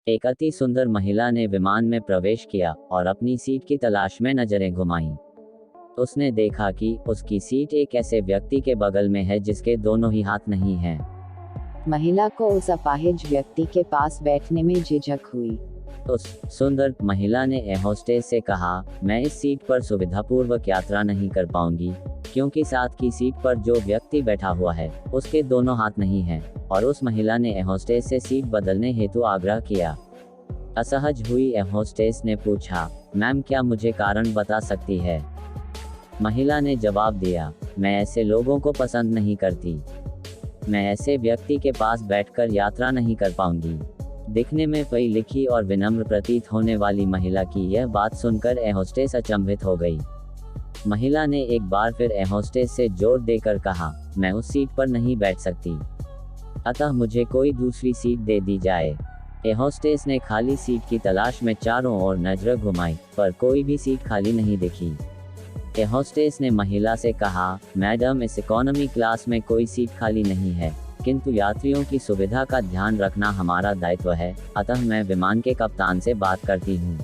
एक अति सुंदर महिला ने विमान में प्रवेश किया और अपनी सीट की तलाश में नजरें घुमाईं। उसने देखा कि उसकी सीट एक ऐसे व्यक्ति के बगल में है जिसके दोनों ही हाथ नहीं हैं। महिला को उस अपाहिज व्यक्ति के पास बैठने में झिझक हुई। उस सुंदर महिला ने एयर होस्टेस से कहा, मैं इस सीट पर सुविधापूर्वक यात्रा नहीं कर पाऊंगी, क्योंकि साथ की सीट पर जो व्यक्ति बैठा हुआ है उसके दोनों हाथ नहीं हैं, और उस महिला ने एयर होस्टेस से सीट बदलने हेतु आग्रह किया। असहज हुई एयर होस्टेस ने पूछा, मैम क्या मुझे कारण बता सकती है? महिला ने जवाब दिया, मैं ऐसे लोगों को पसंद नहीं करती। मैं ऐसे व्यक्ति के पास बैठकर यात्रा नहीं कर पाऊंगी। दिखने में पढ़ी लिखी और विनम्र प्रतीत होने वाली महिला की यह बात सुनकर एयर होस्टेस अचंभित हो गई। महिला ने एक बार फिर एयर होस्टेस से जोर देकर कहा, मैं उस सीट पर नहीं बैठ सकती, अतः मुझे कोई दूसरी सीट दे दी जाए। एयर होस्टेस ने खाली सीट की तलाश में चारों ओर नजर घुमाई, पर कोई भी सीट खाली नहीं दिखी। एयर होस्टेस ने महिला से कहा, मैडम इस इकोनॉमी क्लास में कोई सीट खाली नहीं है, किंतु यात्रियों की सुविधा का ध्यान रखना हमारा दायित्व है, अतः मैं विमान के कप्तान से बात करती हूँ।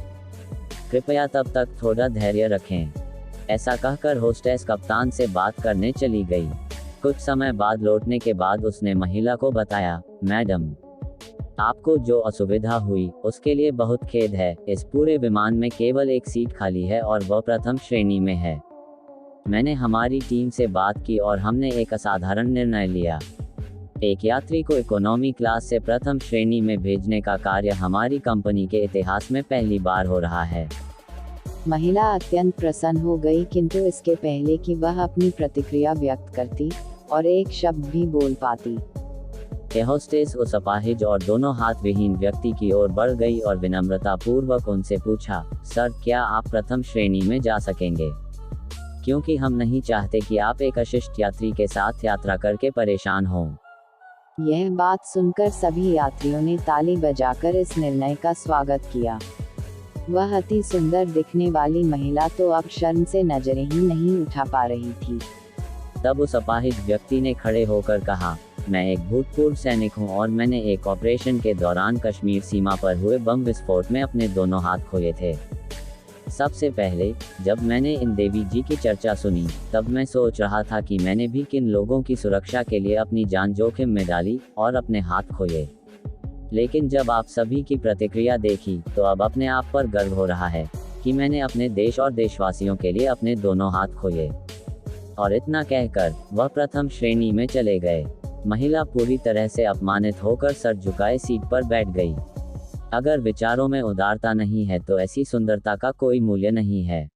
कृपया तब तक थोड़ा धैर्य रखें। ऐसा कहकर होस्टेस कप्तान से बात करने चली गई। कुछ समय बाद लौटने के बाद उसने महिला को बताया, मैडम आपको जो असुविधा हुई उसके लिए बहुत खेद है। इस पूरे विमान में केवल एक सीट खाली है और वह प्रथम श्रेणी में है। मैंने हमारी टीम से बात की और हमने एक असाधारण निर्णय लिया। एक यात्री को इकोनॉमी क्लास से प्रथम श्रेणी में भेजने का कार्य हमारी कंपनी के इतिहास में पहली बार हो रहा है। महिला अत्यंत प्रसन्न हो गई, किंतु इसके पहले कि वह अपनी प्रतिक्रिया व्यक्त करती और एक शब्द भी बोल पाती, एयर होस्टेस उस अपाहिज और दोनों हाथ विहीन व्यक्ति की ओर बढ़ गई और विनम्रता पूर्वक उनसे पूछा, सर क्या आप प्रथम श्रेणी में जा सकेंगे? क्योंकि हम नहीं चाहते कि आप एक अशिष्ट यात्री के साथ यात्रा करके परेशान हों। यह बात सुनकर सभी यात्रियों ने ताली बजाकर इस निर्णय का स्वागत किया। वह अति सुंदर दिखने वाली महिला तो अब शर्म से नजरें ही नहीं उठा पा रही थी। तब उस अपाहिज व्यक्ति ने खड़े होकर कहा, मैं एक भूतपूर्व सैनिक हूं और मैंने एक ऑपरेशन के दौरान कश्मीर सीमा पर हुए बम विस्फोट में अपने दोनों हाथ खोए थे। सबसे पहले जब मैंने इन देवी जी की चर्चा सुनी, तब मैं सोच रहा था कि मैंने भी किन लोगों की सुरक्षा के लिए अपनी जान जोखिम में डाली और अपने हाथ खोए। लेकिन जब आप सभी की प्रतिक्रिया देखी तो अब अपने आप पर गर्व हो रहा है कि मैंने अपने देश और देशवासियों के लिए अपने दोनों हाथ खोए। और इतना कहकर वह प्रथम श्रेणी में चले गए। महिला पूरी तरह से अपमानित होकर सर झुकाए सीट पर बैठ गई। अगर विचारों में उदारता नहीं है तो ऐसी सुंदरता का कोई मूल्य नहीं है।